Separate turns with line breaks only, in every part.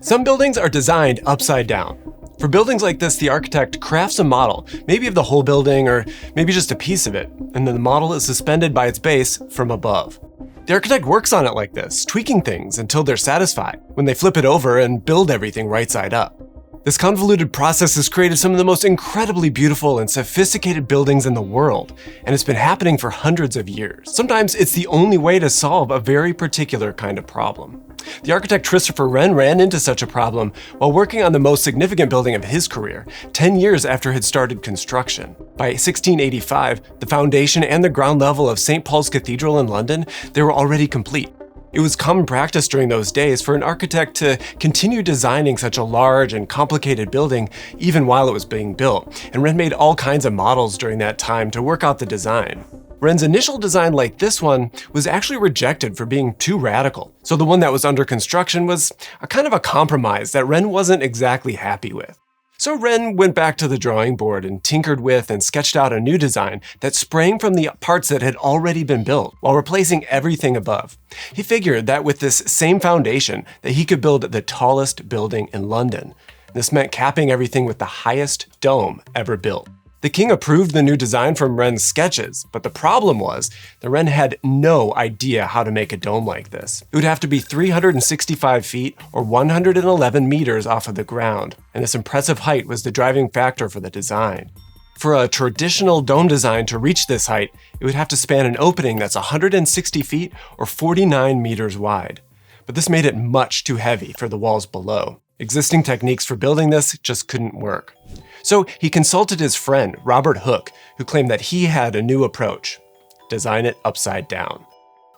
Some buildings are designed upside down. For buildings like this, the architect crafts a model, maybe of the whole building or maybe just a piece of it, and then the model is suspended by its base from above. The architect works on it like this, tweaking things until they're satisfied, when they flip it over and build everything right side up. This convoluted process has created some of the most incredibly beautiful and sophisticated buildings in the world, and it's been happening for hundreds of years. Sometimes it's the only way to solve a very particular kind of problem. The architect Christopher Wren ran into such a problem while working on the most significant building of his career, 10 years after he'd started construction. By 1685, the foundation and the ground level of St. Paul's Cathedral in London, they were already complete. It was common practice during those days for an architect to continue designing such a large and complicated building even while it was being built, and Wren made all kinds of models during that time to work out the design. Wren's initial design, like this one, was actually rejected for being too radical, so the one that was under construction was a kind of a compromise that Wren wasn't exactly happy with. So Wren went back to the drawing board and tinkered with and sketched out a new design that sprang from the parts that had already been built, while replacing everything above. He figured that with this same foundation, that he could build the tallest building in London. This meant capping everything with the highest dome ever built. The king approved the new design from Wren's sketches, but the problem was that Wren had no idea how to make a dome like this. It would have to be 365 feet or 111 meters off of the ground, and this impressive height was the driving factor for the design. For a traditional dome design to reach this height, it would have to span an opening that's 160 feet or 49 meters wide. But this made it much too heavy for the walls below. Existing techniques for building this just couldn't work. So he consulted his friend, Robert Hooke, who claimed that he had a new approach: design it upside down.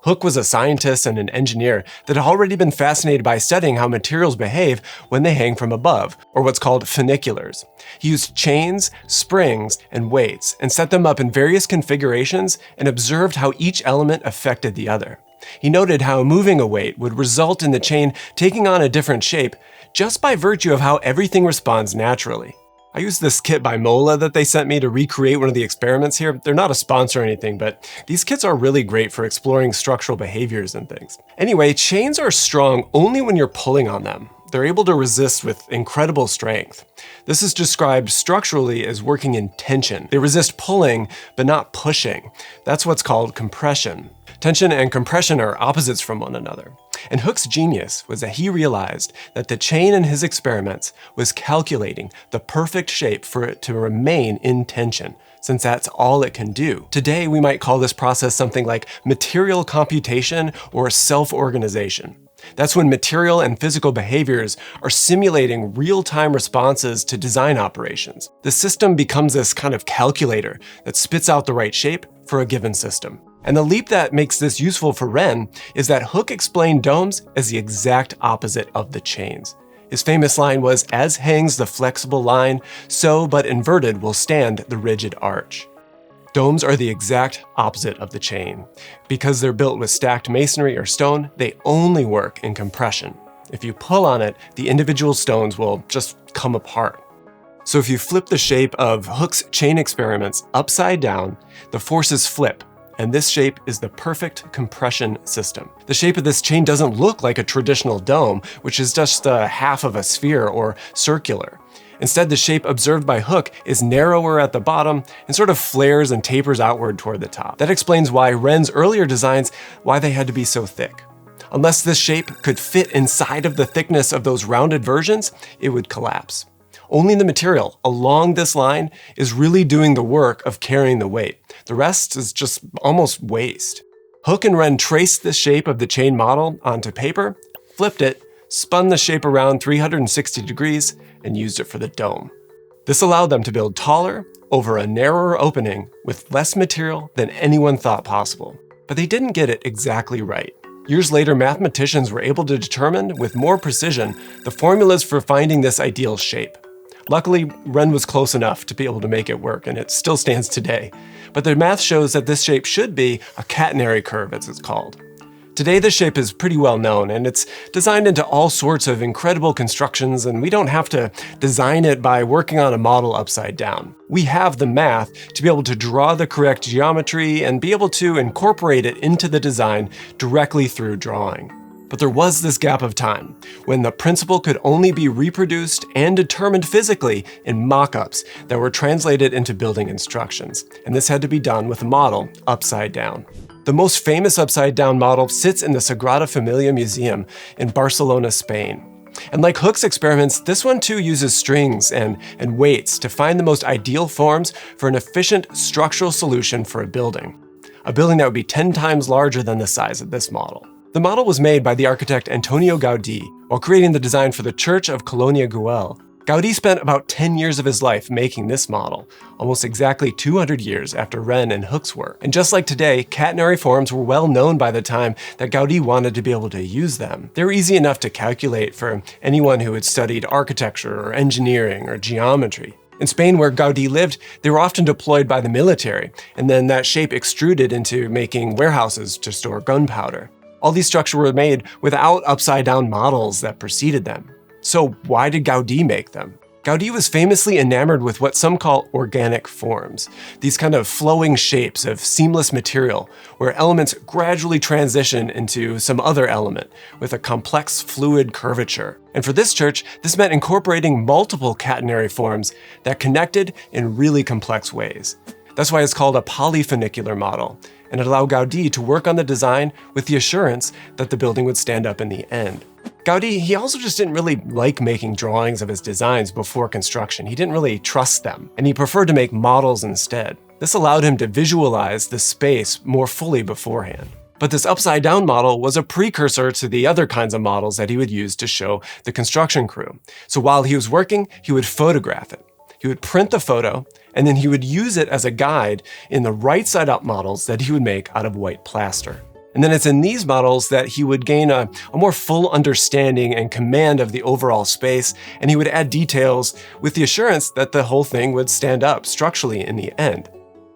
Hooke was a scientist and an engineer that had already been fascinated by studying how materials behave when they hang from above, or what's called funiculars. He used chains, springs, and weights, and set them up in various configurations and observed how each element affected the other. He noted how moving a weight would result in the chain taking on a different shape just by virtue of how everything responds naturally. I used this kit by Mola that they sent me to recreate one of the experiments here. They're not a sponsor or anything, but these kits are really great for exploring structural behaviors and things. Anyway, chains are strong only when you're pulling on them. They're able to resist with incredible strength. This is described structurally as working in tension. They resist pulling, but not pushing. That's what's called compression. Tension and compression are opposites from one another. And Hooke's genius was that he realized that the chain in his experiments was calculating the perfect shape for it to remain in tension, since that's all it can do. Today, we might call this process something like material computation or self-organization. That's when material and physical behaviors are simulating real-time responses to design operations. The system becomes this kind of calculator that spits out the right shape for a given system. And the leap that makes this useful for Wren is that Hooke explained domes as the exact opposite of the chains. His famous line was, "As hangs the flexible line, so but inverted will stand the rigid arch." Domes are the exact opposite of the chain. Because they're built with stacked masonry or stone, they only work in compression. If you pull on it, the individual stones will just come apart. So if you flip the shape of Hooke's chain experiments upside down, the forces flip, and this shape is the perfect compression system. The shape of this chain doesn't look like a traditional dome, which is just a half of a sphere or circular. Instead, the shape observed by Hooke is narrower at the bottom and sort of flares and tapers outward toward the top. That explains why Wren's earlier designs, why they had to be so thick. Unless this shape could fit inside of the thickness of those rounded versions, it would collapse. Only the material along this line is really doing the work of carrying the weight. The rest is just almost waste. Hooke and Wren traced the shape of the chain model onto paper, flipped it, spun the shape around 360 degrees, and used it for the dome. This allowed them to build taller, over a narrower opening, with less material than anyone thought possible. But they didn't get it exactly right. Years later, mathematicians were able to determine with more precision the formulas for finding this ideal shape. Luckily, Wren was close enough to be able to make it work, and it still stands today. But the math shows that this shape should be a catenary curve, as it's called. Today, this shape is pretty well known, and it's designed into all sorts of incredible constructions, and we don't have to design it by working on a model upside down. We have the math to be able to draw the correct geometry and be able to incorporate it into the design directly through drawing. But there was this gap of time when the principle could only be reproduced and determined physically in mock-ups that were translated into building instructions. And this had to be done with a model upside down. The most famous upside-down model sits in the Sagrada Familia Museum in Barcelona, Spain. And like Hooke's experiments, this one too uses strings and weights to find the most ideal forms for an efficient structural solution for a building that would be 10 times larger than the size of this model. The model was made by the architect Antonio Gaudi while creating the design for the Church of Colonia Güell. Gaudi spent about 10 years of his life making this model, almost exactly 200 years after Wren and Hooke's work. And just like today, catenary forms were well known by the time that Gaudi wanted to be able to use them. They were easy enough to calculate for anyone who had studied architecture or engineering or geometry. In Spain, where Gaudi lived, they were often deployed by the military, and then that shape extruded into making warehouses to store gunpowder. All these structures were made without upside-down models that preceded them. So why did Gaudi make them? Gaudi was famously enamored with what some call organic forms, these kind of flowing shapes of seamless material where elements gradually transition into some other element with a complex fluid curvature. And for this church, this meant incorporating multiple catenary forms that connected in really complex ways. That's why it's called a polyfunicular model, and it allowed Gaudi to work on the design with the assurance that the building would stand up in the end. Gaudi, he also just didn't really like making drawings of his designs before construction. He didn't really trust them, and he preferred to make models instead. This allowed him to visualize the space more fully beforehand. But this upside-down model was a precursor to the other kinds of models that he would use to show the construction crew. So while he was working, he would photograph it. He would print the photo, and then he would use it as a guide in the right side up models that he would make out of white plaster. And then it's in these models that he would gain a more full understanding and command of the overall space, and he would add details with the assurance that the whole thing would stand up structurally in the end.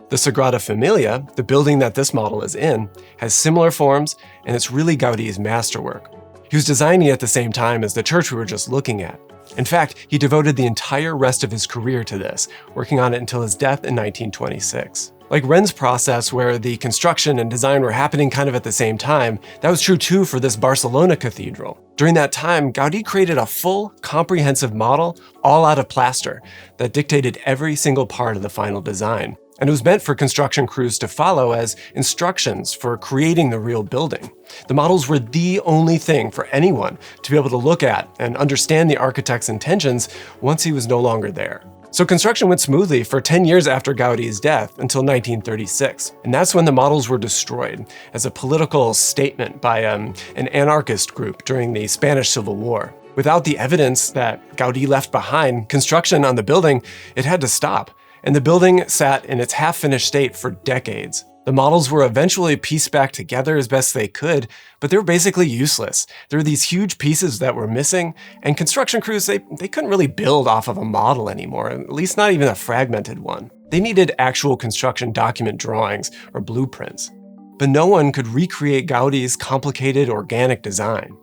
The Sagrada Familia, the building that this model is in, has similar forms, and it's really Gaudi's masterwork. He was designing it at the same time as the church we were just looking at. In fact, he devoted the entire rest of his career to this, working on it until his death in 1926. Like Wren's process, where the construction and design were happening kind of at the same time, that was true too for this Barcelona cathedral. During that time, Gaudi created a full, comprehensive model, all out of plaster, that dictated every single part of the final design. And it was meant for construction crews to follow as instructions for creating the real building. The models were the only thing for anyone to be able to look at and understand the architect's intentions once he was no longer there. So construction went smoothly for 10 years after Gaudi's death until 1936. And that's when the models were destroyed as a political statement by an anarchist group during the Spanish Civil War. Without the evidence that Gaudi left behind, construction on the building, it had to stop. And the building sat in its half-finished state for decades. The models were eventually pieced back together as best they could, but they were basically useless. There were these huge pieces that were missing, and construction crews, they couldn't really build off of a model anymore, at least not even a fragmented one. They needed actual construction document drawings or blueprints. But no one could recreate Gaudi's complicated organic design.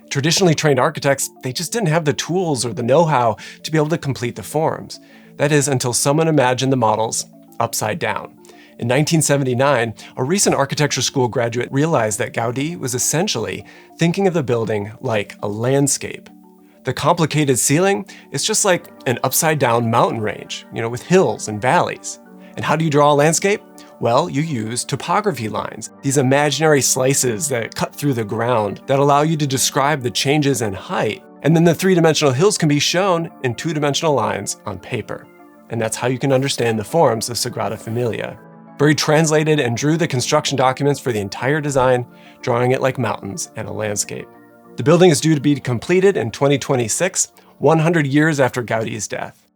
Traditionally trained architects, they just didn't have the tools or the know-how to be able to complete the forms. That is, until someone imagined the models upside down. In 1979, a recent architecture school graduate realized that Gaudi was essentially thinking of the building like a landscape. The complicated ceiling is just like an upside-down mountain range, with hills and valleys. And how do you draw a landscape? Well, you use topography lines, these imaginary slices that cut through the ground that allow you to describe the changes in height. And then the three-dimensional hills can be shown in two-dimensional lines on paper. And that's how you can understand the forms of Sagrada Familia. Burry translated and drew the construction documents for the entire design, drawing it like mountains and a landscape. The building is due to be completed in 2026, 100 years after Gaudi's death.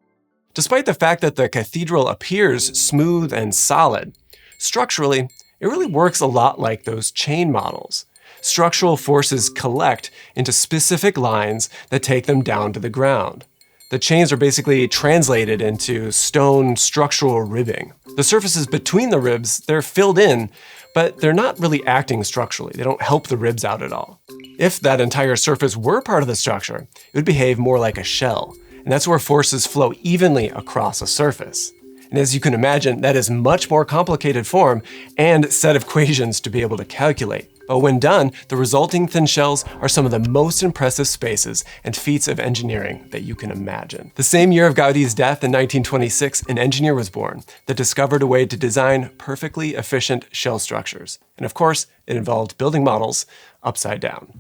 Despite the fact that the cathedral appears smooth and solid, structurally, it really works a lot like those chain models. Structural forces collect into specific lines that take them down to the ground. The chains are basically translated into stone structural ribbing. The surfaces between the ribs, they're filled in, but they're not really acting structurally. They don't help the ribs out at all. If that entire surface were part of the structure, it would behave more like a shell, and that's where forces flow evenly across a surface. And as you can imagine, that is much more complicated form and set of equations to be able to calculate. But when done, the resulting thin shells are some of the most impressive spaces and feats of engineering that you can imagine. The same year of Gaudi's death in 1926, an engineer was born that discovered a way to design perfectly efficient shell structures. And of course, it involved building models upside down.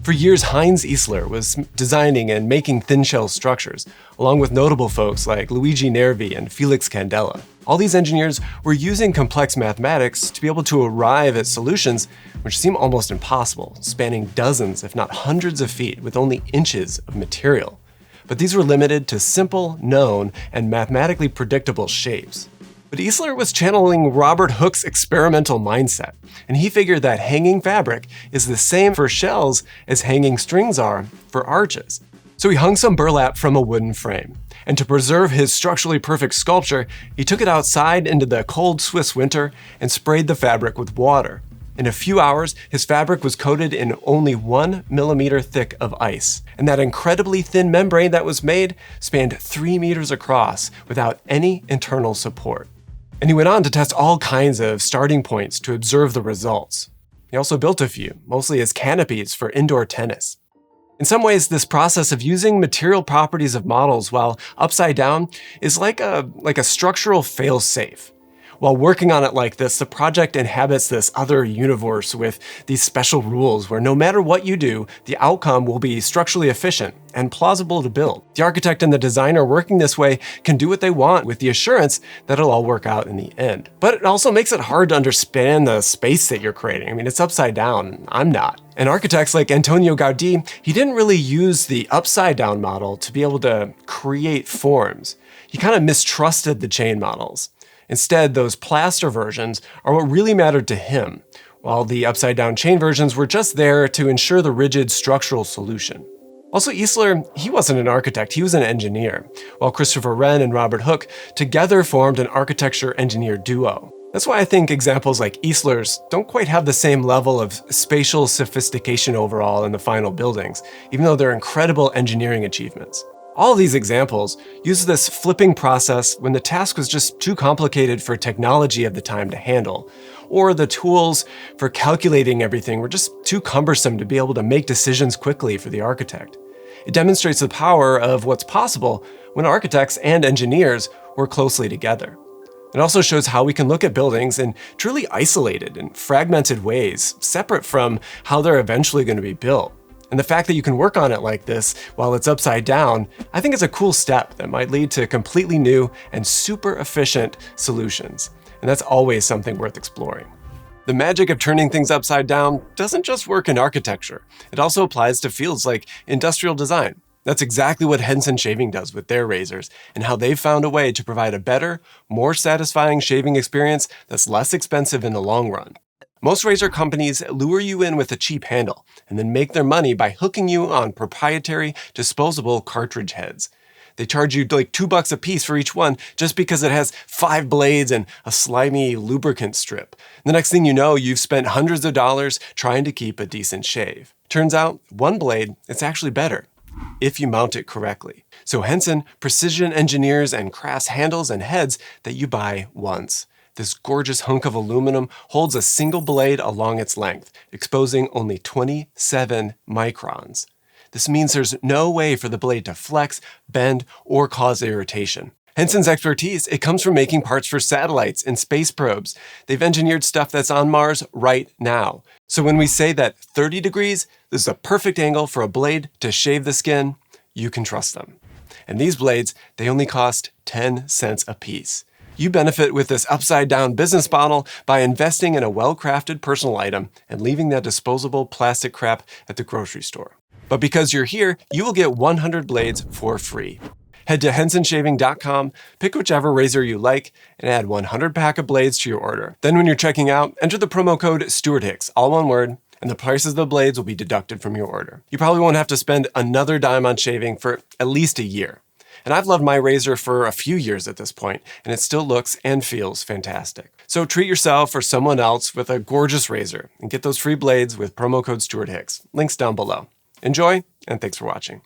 For years, Heinz Isler was designing and making thin shell structures, along with notable folks like Luigi Nervi and Felix Candela. All these engineers were using complex mathematics to be able to arrive at solutions which seem almost impossible, spanning dozens, if not hundreds of feet with only inches of material. But these were limited to simple, known, and mathematically predictable shapes. But Isler was channeling Robert Hooke's experimental mindset, and he figured that hanging fabric is the same for shells as hanging strings are for arches. So he hung some burlap from a wooden frame, and to preserve his structurally perfect sculpture, he took it outside into the cold Swiss winter and sprayed the fabric with water. In a few hours, his fabric was coated in only 1 millimeter thick of ice, and that incredibly thin membrane that was made spanned 3 meters across without any internal support. And he went on to test all kinds of starting points to observe the results. He also built a few, mostly as canopies for indoor tennis. In some ways, this process of using material properties of models while upside down is like a structural fail-safe. While working on it like this, the project inhabits this other universe with these special rules where no matter what you do, the outcome will be structurally efficient and plausible to build. The architect and the designer working this way can do what they want with the assurance that it'll all work out in the end. But it also makes it hard to understand the space that you're creating. I mean, it's upside down. I'm not. And architects like Antonio Gaudi, he didn't really use the upside down model to be able to create forms. He kind of mistrusted the chain models. Instead, those plaster versions are what really mattered to him, while the upside-down chain versions were just there to ensure the rigid structural solution. Also, Isler, he wasn't an architect, he was an engineer, while Christopher Wren and Robert Hooke together formed an architecture-engineer duo. That's why I think examples like Isler's don't quite have the same level of spatial sophistication overall in the final buildings, even though they're incredible engineering achievements. All of these examples use this flipping process when the task was just too complicated for technology of the time to handle, or the tools for calculating everything were just too cumbersome to be able to make decisions quickly for the architect. It demonstrates the power of what's possible when architects and engineers work closely together. It also shows how we can look at buildings in truly isolated and fragmented ways, separate from how they're eventually going to be built. And the fact that you can work on it like this while it's upside down, I think is a cool step that might lead to completely new and super efficient solutions. And that's always something worth exploring. The magic of turning things upside down doesn't just work in architecture. It also applies to fields like industrial design. That's exactly what Henson Shaving does with their razors, and how they've found a way to provide a better, more satisfying shaving experience that's less expensive in the long run. Most razor companies lure you in with a cheap handle and then make their money by hooking you on proprietary disposable cartridge heads. They charge you like $2 a piece for each one just because it has 5 blades and a slimy lubricant strip. The next thing you know, you've spent hundreds of dollars trying to keep a decent shave. Turns out, one blade is actually better if you mount it correctly. So Henson precision engineers and crafts handles and heads that you buy once. This gorgeous hunk of aluminum holds a single blade along its length, exposing only 27 microns. This means there's no way for the blade to flex, bend, or cause irritation. Henson's expertise, it comes from making parts for satellites and space probes. They've engineered stuff that's on Mars right now. So when we say that 30 degrees, this is a perfect angle for a blade to shave the skin, you can trust them. And these blades, they only cost 10 cents a piece. You benefit with this upside-down business model by investing in a well-crafted personal item and leaving that disposable plastic crap at the grocery store. But because you're here, you will get 100 blades for free. Head to hensonshaving.com, pick whichever razor you like, and add 100 pack of blades to your order. Then when you're checking out, enter the promo code StewartHicks, all one word, and the prices of the blades will be deducted from your order. You probably won't have to spend another dime on shaving for at least a year. And I've loved my razor for a few years at this point, and it still looks and feels fantastic. So treat yourself or someone else with a gorgeous razor and get those free blades with promo code StewartHicks. Links down below. Enjoy, and thanks for watching.